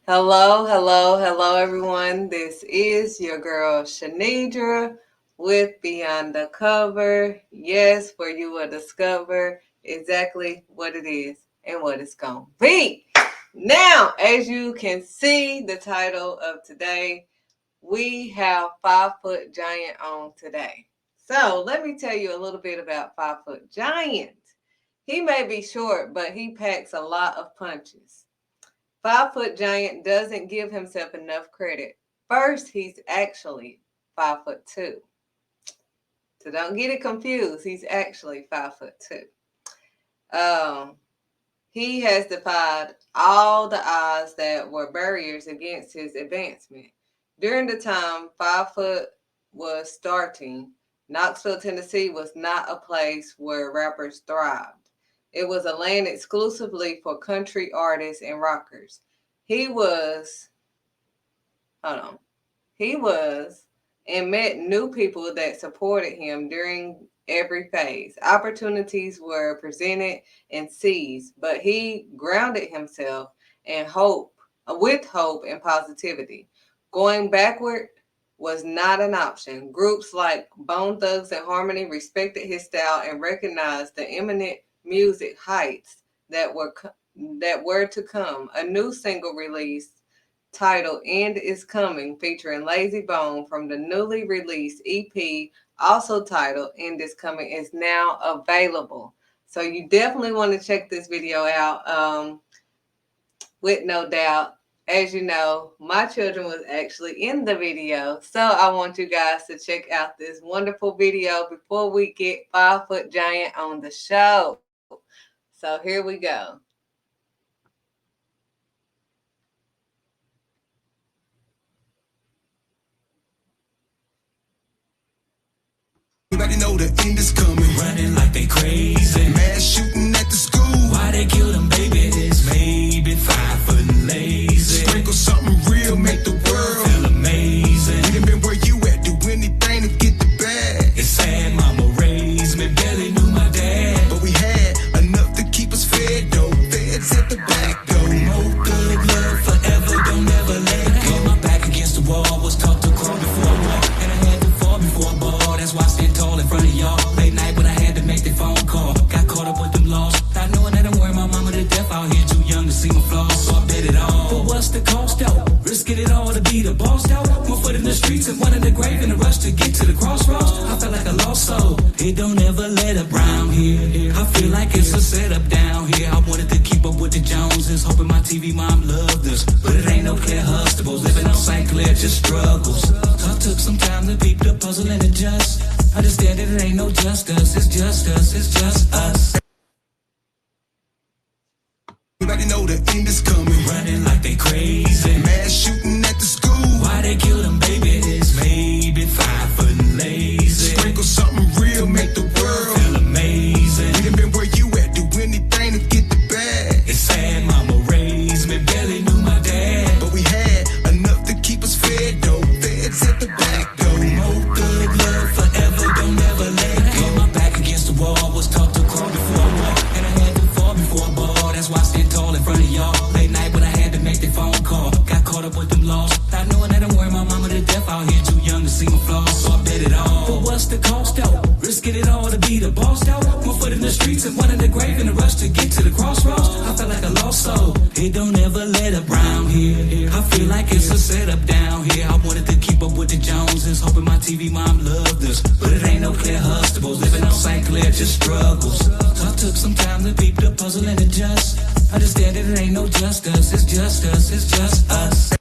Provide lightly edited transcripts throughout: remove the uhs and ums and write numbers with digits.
Hello, hello, hello, everyone. This is your girl Shanidra with Beyond the Cover. Yes, where you will discover exactly what it is and what it's going to be. Now, as you can see, the title of today, we have 5 Foot Giant on today. So, let me tell you a little bit about 5 Foot Giant. He may be short, but he packs a lot of punches. 5 Foot Giant doesn't give himself enough credit. First, he's actually 5'2". So don't get it confused. He's actually 5'2". Um, he has defied all the odds that were barriers against his advancement. During the time 5 Foot was starting, Knoxville, Tennessee was not a place where rappers thrived. It was a land exclusively for country artists and rockers. He was, hold on, he was and met new people that supported him during every phase. Opportunities were presented and seized, but he grounded himself in hope, with hope and positivity. Going backward was not an option. Groups like Bone Thugs and Harmony respected his style and recognized the imminent music heights that were to come. A new single released titled End Is Coming, featuring Lazy Bone from the newly released EP, also titled End Is Coming, is now available. So you definitely want to check this video out. With no doubt, as you know, my children was actually in the video. So I want you guys to check out this wonderful video before we get 5 Foot Giant on the show. So here we go. Everybody know the end is coming. Running like they crazy. Mass shooting at the school. Why they kill them babies? Maybe 5 foot and lazy. Sprinkle something real, make the world Feel amazing. we done been where you at, do anything to get the bag. It's sad mama raised me, barely knew my dad. But we had enough to keep us fed, though. Feds at the back, though. More good love forever, don't ever let go. My back against the wall, was taught to crawl before I walk. And I had to fall before I ball. That's why I stand tall in front of y'all. Late night when I had to make that phone call. Got caught up with them laws. Not knowing that I'm wearing my mama to death out here. Too young to see my flaws, so I bet it all. But what's the cost out? Risking it all to be the boss out. 1 foot in the streets and 1 in the grave, in a rush to get to the crossroads. I felt like a lost soul. It don't ever let up round here. I feel like it's a setup down here. I wanted to keep up with the Joneses, hoping my TV mom loved us. But it ain't no clear Hustables. Living on St. Clair just struggles. So I took some time to peep the puzzle and adjust. Understand that it ain't no just us. It's just us. It's just us. Everybody know the end is coming. Running like they crazy. Mass shooting at the school. Why they kill them babies? Maybe 5 foot and lazy. Sprinkle something real, make the world Feel amazing. we done been where you at, do anything to get the bag. It's sad mama raised me, barely knew my dad. But we had enough to keep us fed, though. Feds at the back, though. More good love forever, don't ever let go. My back against the wall, was taught to crawl before I walk. And I had to fall before I ball. That's why I stand tall in front of y'all. Late night when I had to make that phone call. Got caught up with them laws. Not knowing that I'm wearing my mama to death out here. Too young to see my flaws, so I bet it all. But what's the cost out? Risking it all to be the boss out. 1 foot in the streets and 1 in the grave, in a rush to get to the crossroads. I felt like a lost soul. It don't ever let up round here. I feel like it's a setup down here. I wanted to keep up with the Joneses, hoping my TV mom loved us. But it ain't no clear Hustables. Living on St. Clair just struggles. So I took some time to peep the puzzle and adjust. Understand that it ain't no just us. It's just us. It's just us.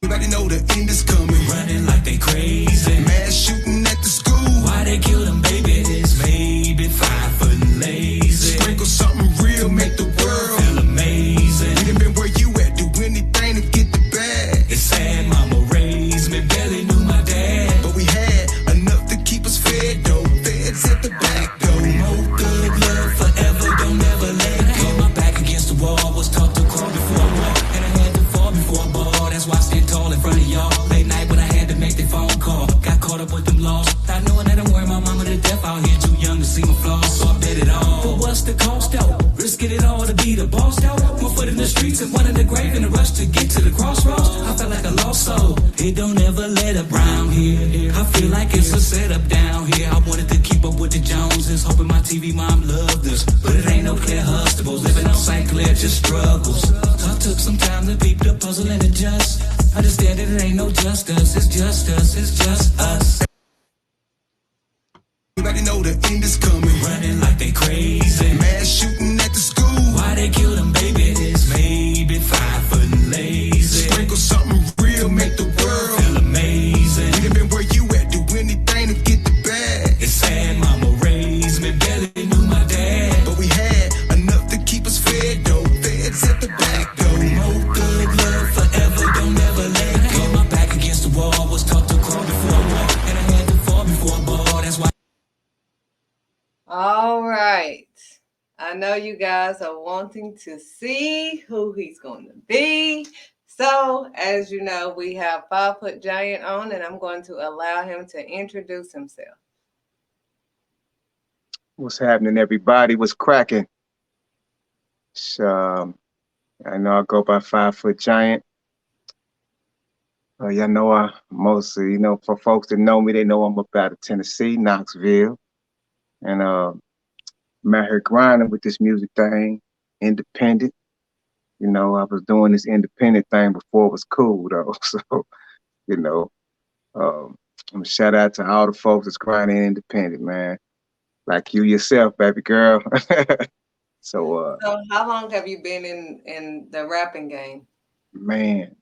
Everybody know the end is coming. Running like they crazy. Mass shooting at the school. Why they kill them babies? Maybe 5 foot and lazy. Sprinkle something real, make the world Feel amazing. we done been where you at, do anything to get the bag. It's sad mama raised me, barely knew my dad. But we had enough to keep us fed, though. Feds at the back, though. More good love forever, don't ever let go. My back against the wall, was taught to crawl before I walk. And I had to fall before I ball. That's why I stand tall in front of y'all. Late night when I had to make that phone call. Got caught up with them laws. Not knowing that I'm wearing my mama to death out here. Too young to see my flaws, so I bet it all. But what's the cost out? Risking it all to be the boss out. 1 foot in the streets and 1 in the grave, to get to the crossroads. I felt like a lost soul. It don't ever let up round here. I feel like it's a setup down here. I wanted to keep up with the Joneses, hoping my TV mom loved us. But it ain't no clear Hustables. Living on St. Clair just struggles. So I took some time to peep the puzzle and adjust. Understand that it ain't no just us, it's just us, it's just us. Everybody know the end is coming. Running like they crazy. Mass shooting at the school. Why they kill them babies? Maybe 5 foot lazy. Sprinkle something real, make the world Feel amazing. we'd have been where you at, do anything to get the bag. It's sad mama raised me, barely knew my dad. But we had enough to keep us fed though. Feds at the back though. More good love forever, don't ever let go. My back against the wall, was taught to crawl before I walk, and I had to fall before I ball. That's why. All right. I know you guys are wanting to see who he's going to be. So, as you know, we have 5 Foot Giant on, and I'm going to allow him to introduce himself. What's happening, everybody? What's cracking? So, I know I go by 5 Foot Giant. Y'all know I mostly, for folks that know me, they know I'm up out of Tennessee, Knoxville. And I'm out here grinding with this music thing, independent. I was doing this independent thing before it was cool, though. So, you know, I'm shout out to all the folks that's grinding independent, man. Like you yourself, baby girl. So, So, how long have you been in the rapping game? man,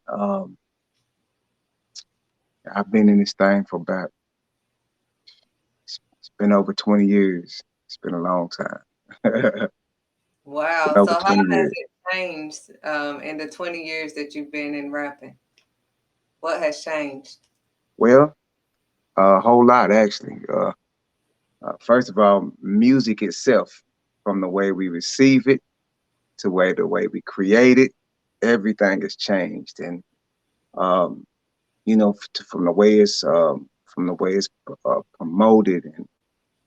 I've been in this thing for about, it's been over 20 years. It's been a long time. Been Wow. over So, how 20 has years. it changed in the 20 years that you've been in rapping? What has changed? Well, a whole lot, actually. First of all, music itself, from the way we receive it to the way we create it, everything has changed. And, um, from the way it's promoted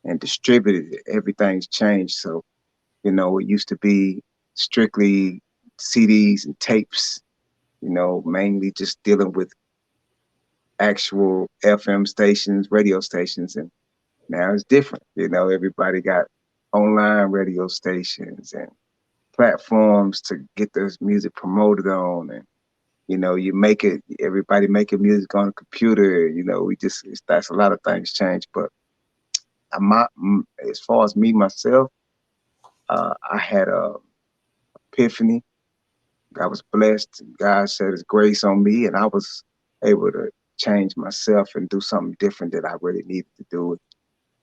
and distributed, everything's changed. So, it used to be strictly CDs and tapes, mainly just dealing with actual FM stations, radio stations. And now it's different. Everybody got online radio stations and platforms to get this music promoted on. And, you make it, everybody making music on a computer. That's a lot of things change. But as far as me, myself, I had a epiphany. I was blessed. God set his grace on me, and I was able to change myself and do something different that I really needed to do.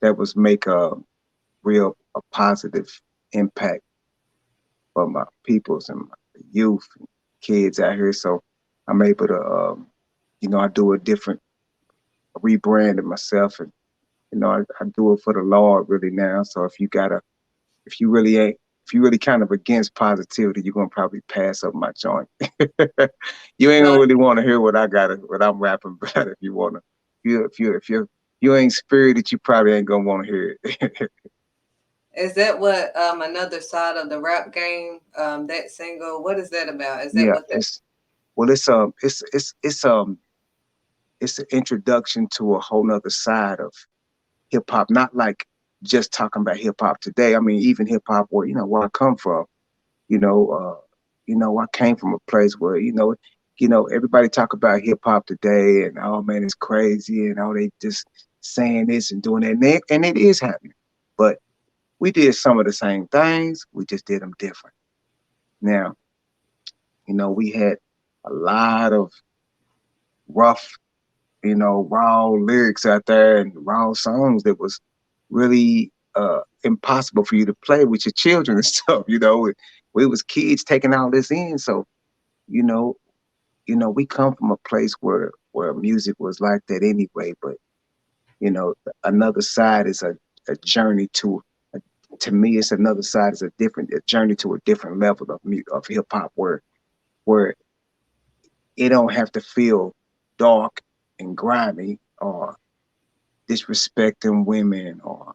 That was make a positive impact for my peoples and my youth and kids out here. So I'm able to, I do a different rebrand of myself, and I do it for the Lord really now. So if you really ain't, if you really kind of against positivity, you're gonna probably pass up my joint. You ain't gonna So, really want to hear what what I'm rapping about. If you wanna, if you ain't spirited, you probably ain't gonna want to hear it. is that what another side of the rap game? That single, what is that about? Is that Yeah, what that? well, it's an introduction to a whole nother side of hip hop. Not like just talking about hip hop today. I mean, even hip hop where I come from. You know, I came from a place where everybody talk about hip hop today, and oh man, it's crazy, and oh they just saying this and doing that, and it is happening. But we did some of the same things. We just did them different. Now, we had a lot of rough, raw lyrics out there and raw songs that was really impossible for you to play with your children and stuff. We was kids taking all this in. So, you know, we come from a place where music was like that anyway. But another side is a journey to me. It's another side is a journey to a different level of hip hop where it don't have to feel dark and grimy or disrespecting women or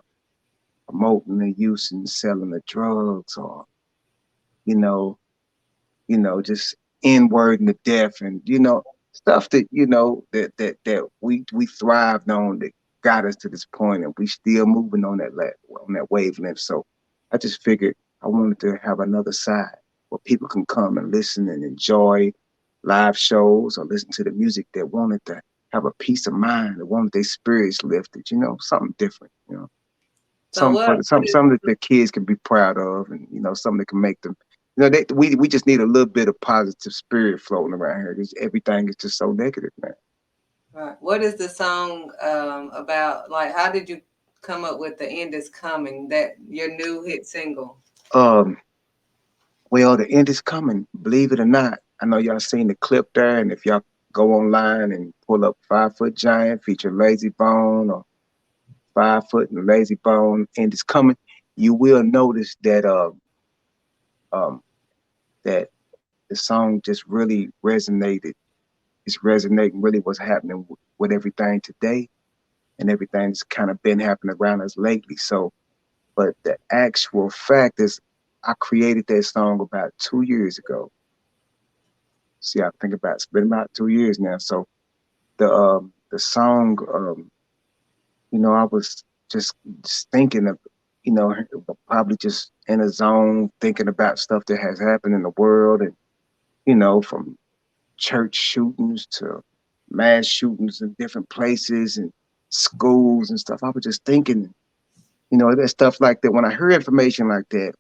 promoting the use and selling the drugs or, just N word and the death, and stuff that that we thrived on, that got us to this point, and we still moving on on that wavelength. So I just figured I wanted to have another side where people can come and listen and enjoy live shows or listen to the music, that wanted to have a peace of mind, that wanted their spirits lifted, something different, So something that the kids can be proud of, and something that can make them, we just need a little bit of positive spirit floating around here, because everything is just so negative, man. what is the song about? Like, how did you come up with "The End Is Coming"? That your new hit single. um well, the end is coming, believe it or not. I know y'all seen the clip there, and if y'all go online and pull up 5 Foot Giant feature Lazy Bone, or 5 Foot and Lazy Bone, end is coming, you will notice that um that the song just really resonated. It's resonating really what's happening with everything today, and everything that's kind of been happening around us lately. So, but the actual fact is, I created that song about 2 years ago. See, I think about it's been about 2 years now. So the song, I was just thinking of, probably just in a zone, thinking about stuff that has happened in the world, and from church shootings to mass shootings in different places and schools and stuff. I was just thinking, that stuff like that. When I hear information like that,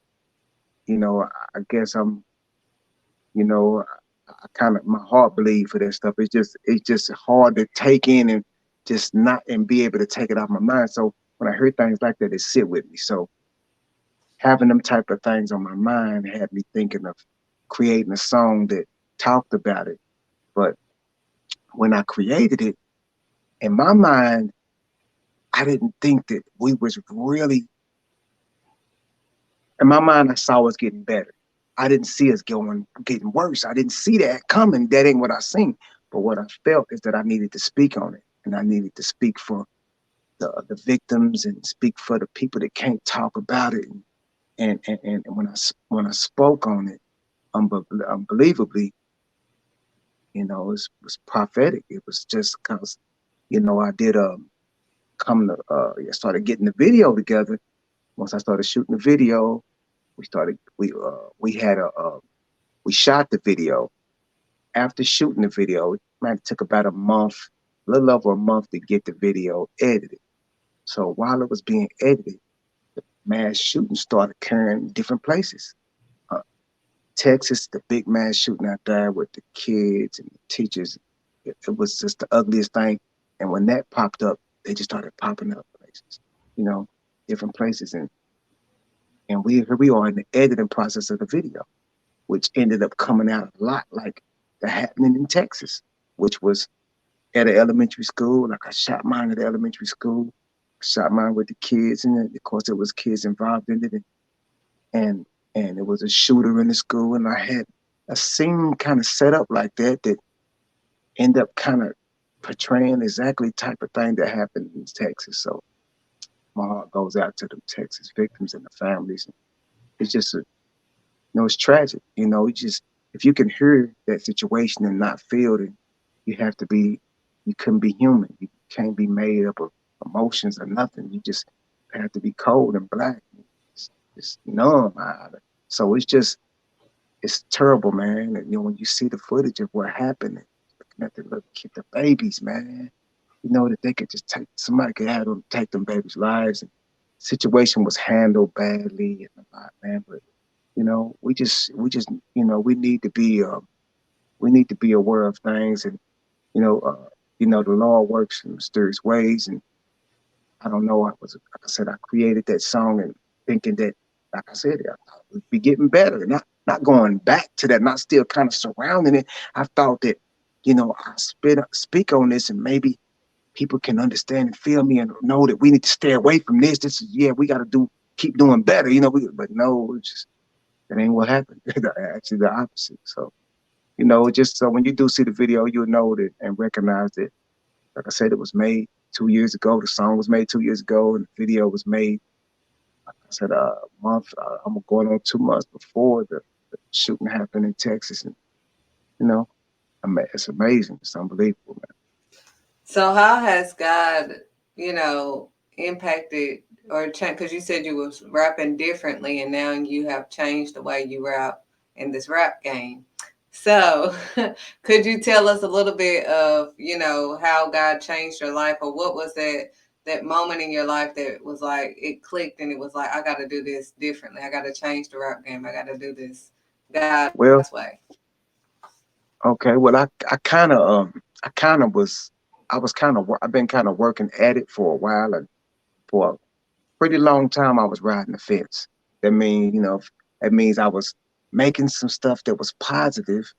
I guess you know, I kind of, my heart bleed for that stuff. It's just hard to take in, and just not and be able to take it off my mind. So when I hear things like that, it sit with me. So having them type of things on my mind had me thinking of creating a song that talked about it. But when I created it, in my mind, I didn't think that we was really, in my mind, I saw us getting better. I didn't see us getting worse. I didn't see that coming. That ain't what I seen. But what I felt is that I needed to speak on it, and I needed to speak for the victims, and speak for the people that can't talk about it. And when I spoke on it, unbelievably, it was prophetic. It was just because I did come to I started getting the video together. Once I started shooting the video, we had we shot the video. After shooting the video, it might have took about a month, a little over a month, to get the video edited. So while it was being edited, mass shootings started occurring in different places. Uh, Texas, the big mass shooting out there with the kids and the teachers, it was just the ugliest thing. And when that popped up, they just started popping up places, you know, different places. And here we are in the editing process of the video, which ended up coming out a lot like the happening in Texas, which was at an elementary school. Like, I shot mine at the elementary school, shot mine with the kids in it. Of course, there was kids involved in it, and and it was a shooter in the school, and I had a scene kind of set up like that end up kind of portraying exactly the type of thing that happened in Texas. So my heart goes out to the Texas victims and the families. It's just it's tragic. If you can hear that situation and not feel it, you have to be, you couldn't be human. You can't be made up of emotions or nothing. You just have to be cold and black, just numb. So it's terrible, man. And, when you see the footage of what happened, looking at the little kid, the babies, man, that they could just somebody could have them take them babies' lives. And the situation was handled badly and a lot, man. But we need to be aware of things, and the law works in mysterious ways. And I don't know. Like I said, I created that song and thinking that, like I said, I thought we'd be getting better, not going back to that, not still kind of surrounding it. I thought that, I speak on this, and maybe people can understand and feel me, and know that we need to stay away from this. This is, yeah, we got to keep doing better, but no, that ain't what happened. Actually, the opposite. So, just so when you do see the video, you'll know that and recognize that. Like I said, it was made 2 years ago. The song was made 2 years ago, and the video was made, like I said, a month. I'm going on 2 months before the shooting happened in Texas. And you know, it's amazing. It's unbelievable, So how has God, impacted or changed? Because you said you was rapping differently, and now you have changed the way you rap in this rap game. So, could you tell us a little bit of, how God changed your life, or what was that moment in your life that was like it clicked and it was like I got to do this differently. I got to change the rap game. I got to do this God's man. way. Okay. Well, I kind of was, I was kind of, I've been kind of working at it for a while, and for a pretty long time, I was riding the fence. That means, that means I was making some stuff that was positive,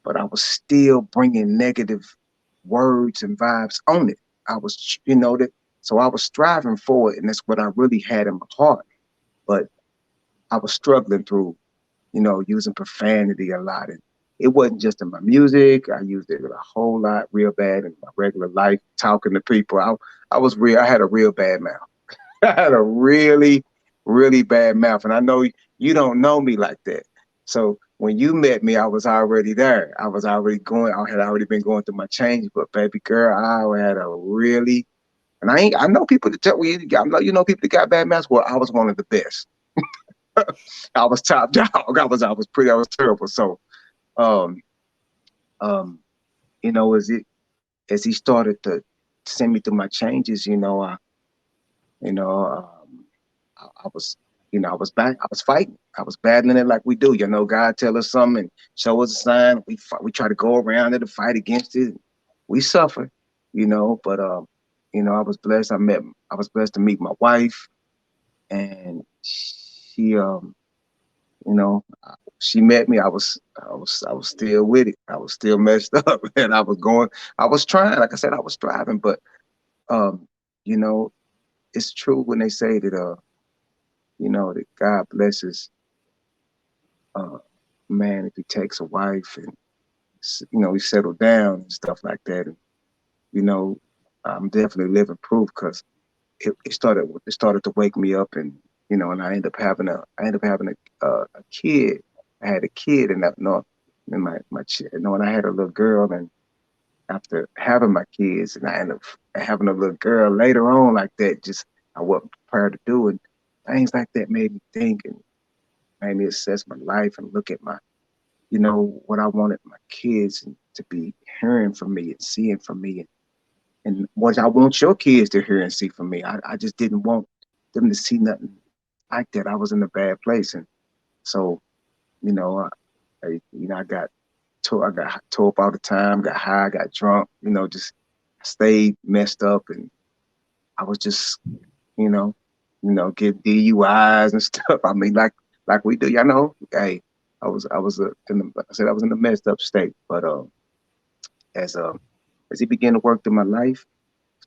but I was still bringing negative words and vibes on it. I was, that, so I was striving for it, and that's what I really had in my heart. But I was struggling through, using profanity a lot. And it wasn't just in my music. I used it a whole lot, real bad in my regular life, talking to people. I was real. I had a real bad mouth. I had a really, really bad mouth. And I know you don't know me like that. So when you met me, I was already there. I was already going. I had already been going through my change. But baby girl, I had a really, and I know people that tell you. I know people that got bad mouths. Well, I was one of the best. I was top dog. I was terrible. So um um as he started to send me through my changes, you know I was I was fighting. I was battling it like we do. God tell us something and show us a sign. We try to go around it and fight against it. We suffer, but I was blessed. I was blessed to meet my wife, and she you know she met me. I was still with it. I was still messed up, and I was trying. Like I said, I was striving. But um, you know, it's true when they say that that God blesses uh man if he takes a wife and he settled down and stuff like that. And you know, I'm definitely living proof because it started to wake me up, and and I ended up having a kid. I had a kid, and that no and and I had a little girl. And after having my kids, and I ended up having a little girl later on like that, just I wasn't prepared to do. And things like that made me think, and made me assess my life and look at my what I wanted my kids to be hearing from me and seeing from me, and what I want your kids to hear and see from me. I just didn't want them to see nothing like that. I was in a bad place. And so, I got tore up all the time, got high, got drunk, just stayed messed up. And I was just, you know, get DUIs and stuff. I mean, like we do, hey, like I said, I was in a messed up state. But as uh as he began to work through my life,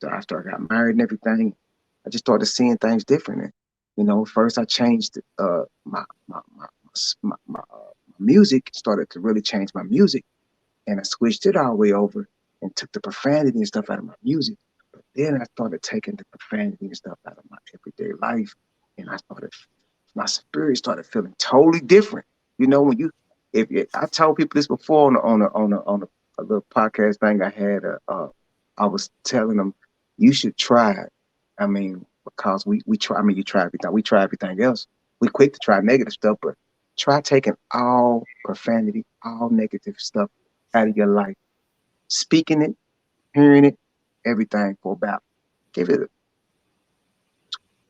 after I got married and everything, I just started seeing things different. And first I changed my music, started to really change my music, and I switched it all the way over and took the profanity and stuff out of my music. But then I started taking the profanity and stuff out of my everyday life, and my spirit started feeling totally different. When I told people this before a little podcast thing I had, I was telling them you should try it. I mean, because we try. I mean, you try everything. We try everything else. We quick to try negative stuff, but try taking all profanity, all negative stuff out of your life, speaking it, hearing it, everything for about give it,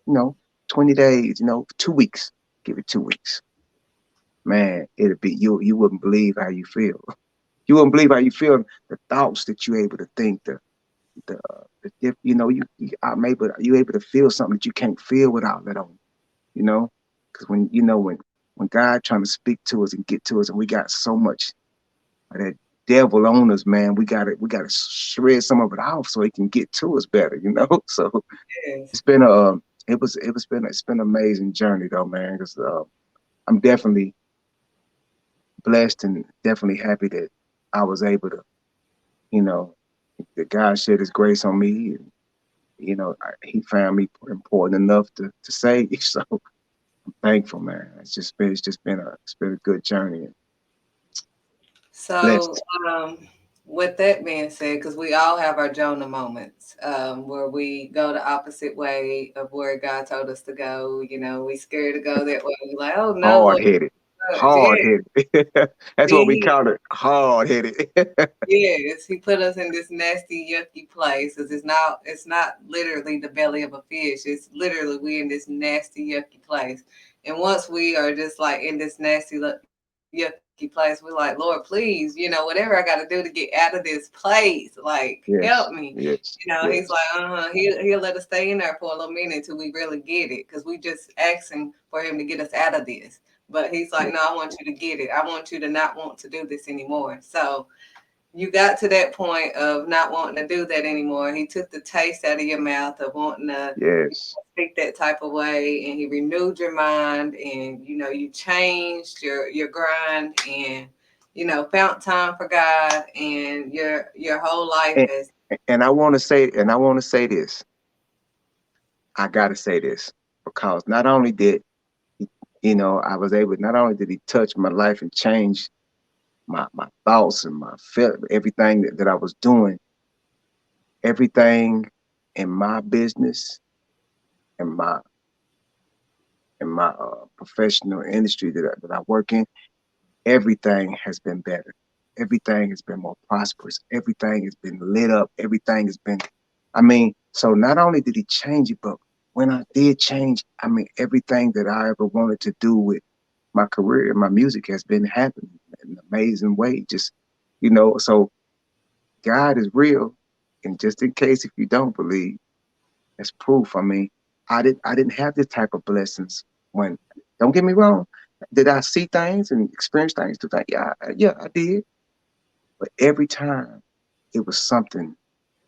you know, 20 days, 2 weeks. Give it 2 weeks. Man, it'll be you wouldn't believe how you feel. You wouldn't believe how you feel, the thoughts that you're able to think, I'm able you able to feel something that you can't feel without that on, you know? Because when God trying to speak to us and get to us, and we got so much of that devil on us, man, we gotta shred some of it off so he can get to us better. So it's Yes. been a it's been an amazing journey though, man. Because I'm definitely blessed and definitely happy that I was able to, you know, that God shed His grace on me, and He found me important enough to save. So I'm thankful, man. It's just been a good journey. So, Blessed. with that being said, because we all have our Jonah moments, where we go the opposite way of where God told us to go. You know, we scared to go that way. We're like, oh no, Hard Lord, headed. yeah. Hard headed. That's what Then we he, call it. Hard headed. yes, he put us in this nasty, yucky place. 'Cause it's not literally the belly of a fish. It's literally we in this nasty, yucky place. And once we are just like in this nasty, yucky place, we're like, Lord, please, whatever I got to do to get out of this place, like help me. Yes. Yes. He's like, Yes. he'll let us stay in there for a little minute until we really get it, because we just asking for him to get us out of this. But he's like, no, Yeah. I want you to get it. I want you to not want to do this anymore. So you got to that point of not wanting to do that anymore. He took the taste out of your mouth of wanting to Yes. speak that type of way, and he renewed your mind, and you changed your grind, and found time for God, and your whole life And, has. and I want to say this. I gotta say this because not only did I was able. Not only did he touch my life and change my thoughts and my feel everything that I was doing, everything in my business and my professional industry that I work in, everything has been better. Everything has been more prosperous. Everything has been lit up. Everything has been, I mean, so not only did he change it, but when I did change, I mean, everything that I ever wanted to do with my career and my music has been happening in an amazing way. So God is real. And just in case if you don't believe, that's proof. I mean, I didn't have this type of blessings when, don't get me wrong, did I see things and experience things to think, yeah, I did. But every time it was something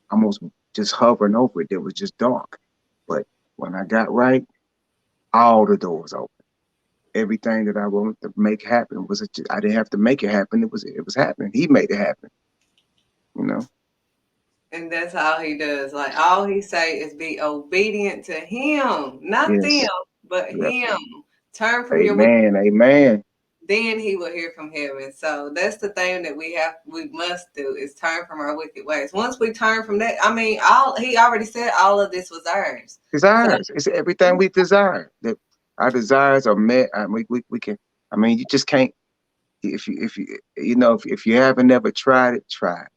almost just hovering over it that was just dark. But when I got right, all the doors open. Everything that I wanted to make happen I didn't have to make it happen. It was happening. He made it happen, you know. And that's all he does. Like all he say is be obedient to him, not them, Yes. but Yeah. him. Turn from your wicked, Amen. Amen. then he will hear from heaven. So that's the thing that we must do is turn from our wicked ways. Once we turn from that, I mean, all he already said all of this was ours. So Desires. It's everything we desire. That our desires are met. We can. I mean, you just can't. If you haven't never tried it, try it.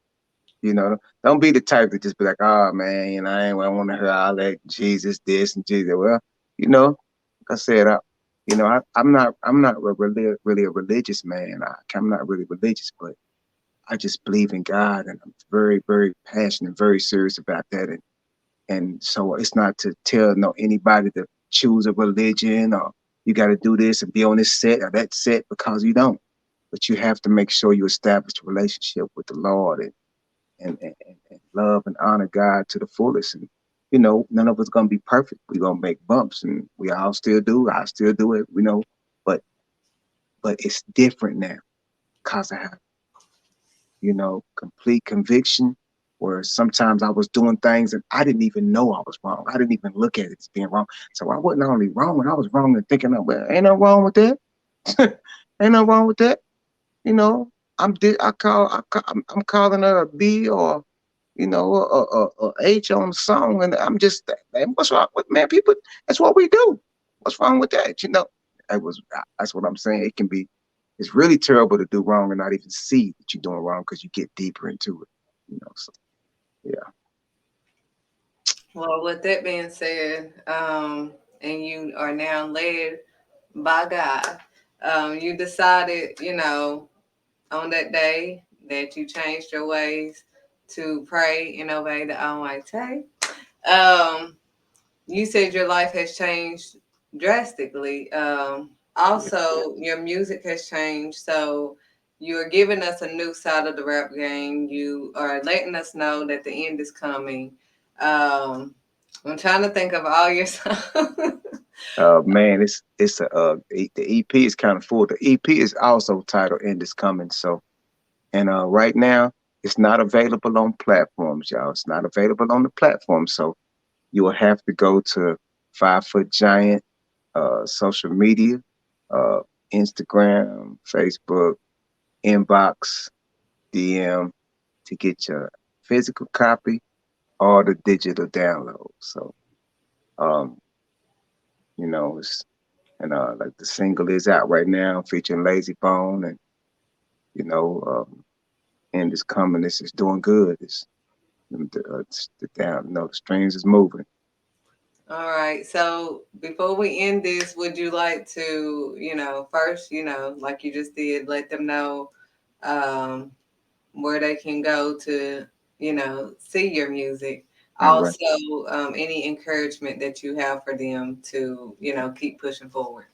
Don't be the type to just be like, oh man, I want to hear all that Jesus this and Jesus. Well, like I said, I'm not really a religious man. I'm not really religious, but I just believe in God, and I'm very, very passionate, very serious about that. And so it's not to tell anybody to choose a religion or you got to do this and be on this set or that set because you don't. But you have to make sure you establish a relationship with the Lord and love and honor God to the fullest. And none of us gonna be perfect. We're gonna make bumps, and we all still do. I still do it. But it's different now because I have complete conviction. Where sometimes I was doing things and I didn't even know I was wrong. I didn't even look at it as being wrong. So I wasn't only wrong when I was wrong and thinking, well, ain't no wrong with that. Ain't no wrong with that. You know, I'm calling her a B or a H on the song, and I'm just, man, what's wrong with, man? People, that's what we do. What's wrong with that? That's what I'm saying. It's really terrible to do wrong and not even see that you're doing wrong because you get deeper into it. So yeah, well, with that being said, and you are now led by God, you decided, on that day that you changed your ways to pray and obey the Almighty. Um, you said your life has changed drastically. yeah, Also, your music has changed. So you are giving us a new side of the rap game. You are letting us know that the end is coming. Um, I'm trying to think of all your songs. man, the EP is kind of full. The EP is also titled "End is Coming." So, and right now it's not available on platforms, y'all. It's not available on the platform. So you will have to go to 5 Foot Giant social media, uh, Instagram, Facebook, inbox. DM to get your physical copy or the digital download. So, um, it's like the single is out right now featuring Lazy Bone, and you know, and it's coming. This is doing good. It's the down, the strings is moving. All right. So before we end this, would you like to, first, like you just did, let them know um, where they can go to, see your music? All right. Also, any encouragement that you have for them to, keep pushing forward.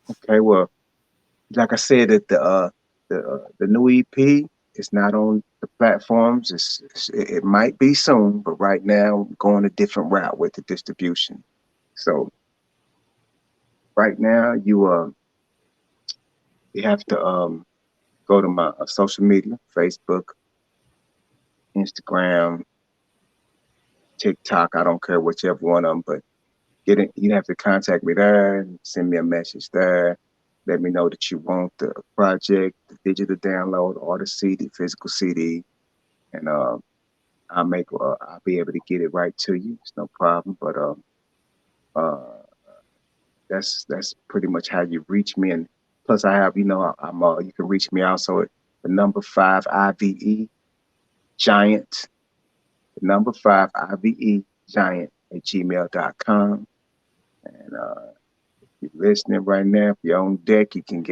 Okay. Well, like I said, that the new EP is not on the platforms. It might be soon, but right now I'm going a different route with the distribution. So right now you have to go to my social media, Facebook, Instagram, TikTok. I don't care whichever one of them, but get it. You have to contact me there and send me a message there. Let me know that you want the project, the digital download, or the CD, physical CD, and I'll be able to get it right to you. It's no problem. But uh, that's pretty much how you reach me. And plus, I have I'm you can reach me also at the number 5IVE Giant, the number 5IVE Giant at gmail.com. And if you're listening right now, if you're on deck, you can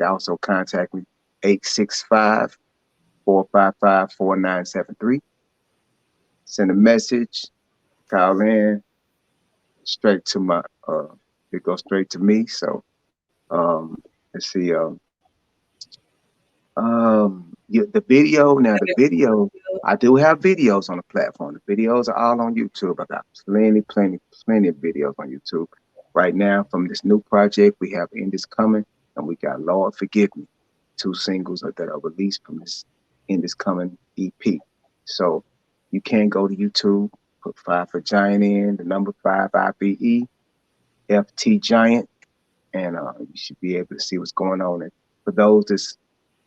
also contact me 865-455-4973. Send a message, call in, straight to my it goes straight to me. So let's see yeah, the video, I do have videos on the platform. The videos are all on YouTube. I got plenty of videos on YouTube right now from this new project we have in this coming, and we got Lord Forgive Me, two singles that are released from this in this coming EP. So you can go to YouTube, put five for Giant in, the number 5IVE, FT Giant, and you should be able to see what's going on. And for those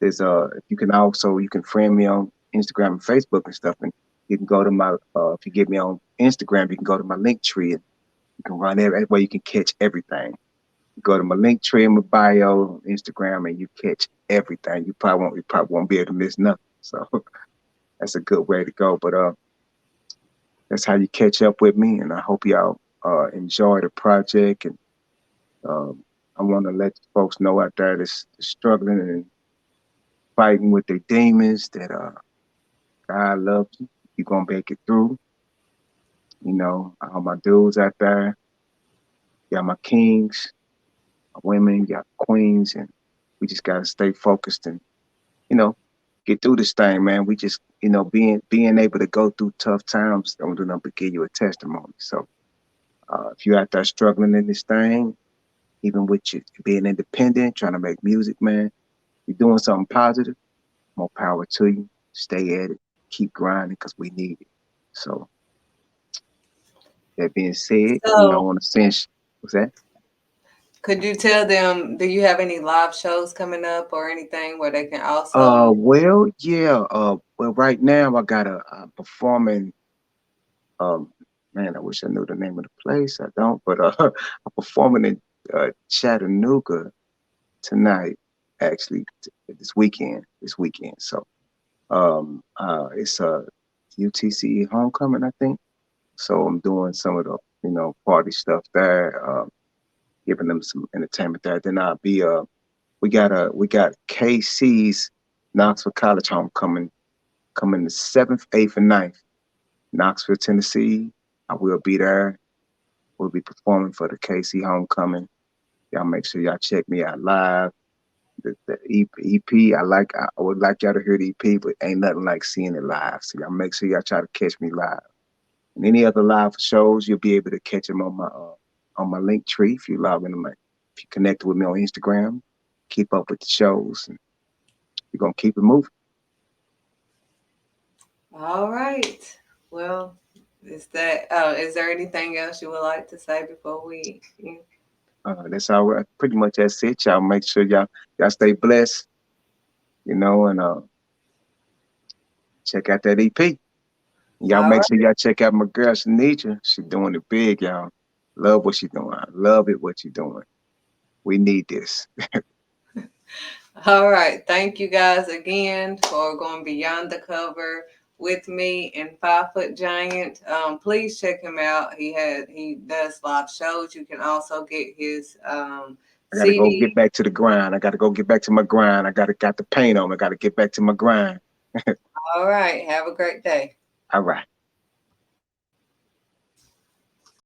there's you can friend me on Instagram and Facebook and stuff, and you can go to my if you get me on Instagram, you can go to my link tree and you can run every way you can catch everything. You go to my link tree in my bio on Instagram and you catch everything. You probably won't be able to miss nothing. So that's a good way to go. But that's how you catch up with me, and I hope y'all enjoy the project. And um, I want to let folks know out there that's struggling and fighting with their demons that God loves you. You're gonna make it through. All my dudes out there, y'all my kings, my women, y'all queens, and we just gotta stay focused and, you know, get through this thing, man. We just, being able to go through tough times don't do nothing but give you a testimony. So if you're out there struggling in this thing, even with you being independent, trying to make music, man, you're doing something positive, more power to you. Stay at it, keep grinding because we need it. So that being said, I So, want to finish. What's that? could you tell them, do you have any live shows coming up or anything where they can also? Well, yeah. Well, right now I got a performing. Um, Man, I wish I knew the name of the place. I don't, but I'm performing in Chattanooga tonight. Actually, this weekend. This weekend. So, it's a UTC homecoming, I think. So I'm doing some of the party stuff there, giving them some entertainment there. Then I'll be we got KC's Knoxville College homecoming coming the 7th, 8th, and 9th. Knoxville, Tennessee. I will be there. We'll be performing for the KC homecoming. Y'all make sure y'all check me out live. The EP, I would like y'all to hear the EP, but ain't nothing like seeing it live. So y'all make sure y'all try to catch me live. And any other live shows, you'll be able to catch them on my link tree if you log into if you connect with me on Instagram. Keep up with the shows, and we're gonna keep it moving. All right. Well, is there anything else you would like to say before we? That's all right. Pretty much that's it. Y'all make sure y'all stay blessed, and check out that EP. Y'all All make right. sure y'all check out my girl Shanitra. She doing it big, y'all. Love what she doing. I love it what you doing. We need this. All right. Thank you guys again for going beyond the cover with me and 5 Foot Giant. Please check him out. He does live shows. You can also get his I gotta go get CD. back to the grind. I gotta go get back to my grind. I gotta got the paint on. I gotta get back to my grind. All right. Have a great day. All right.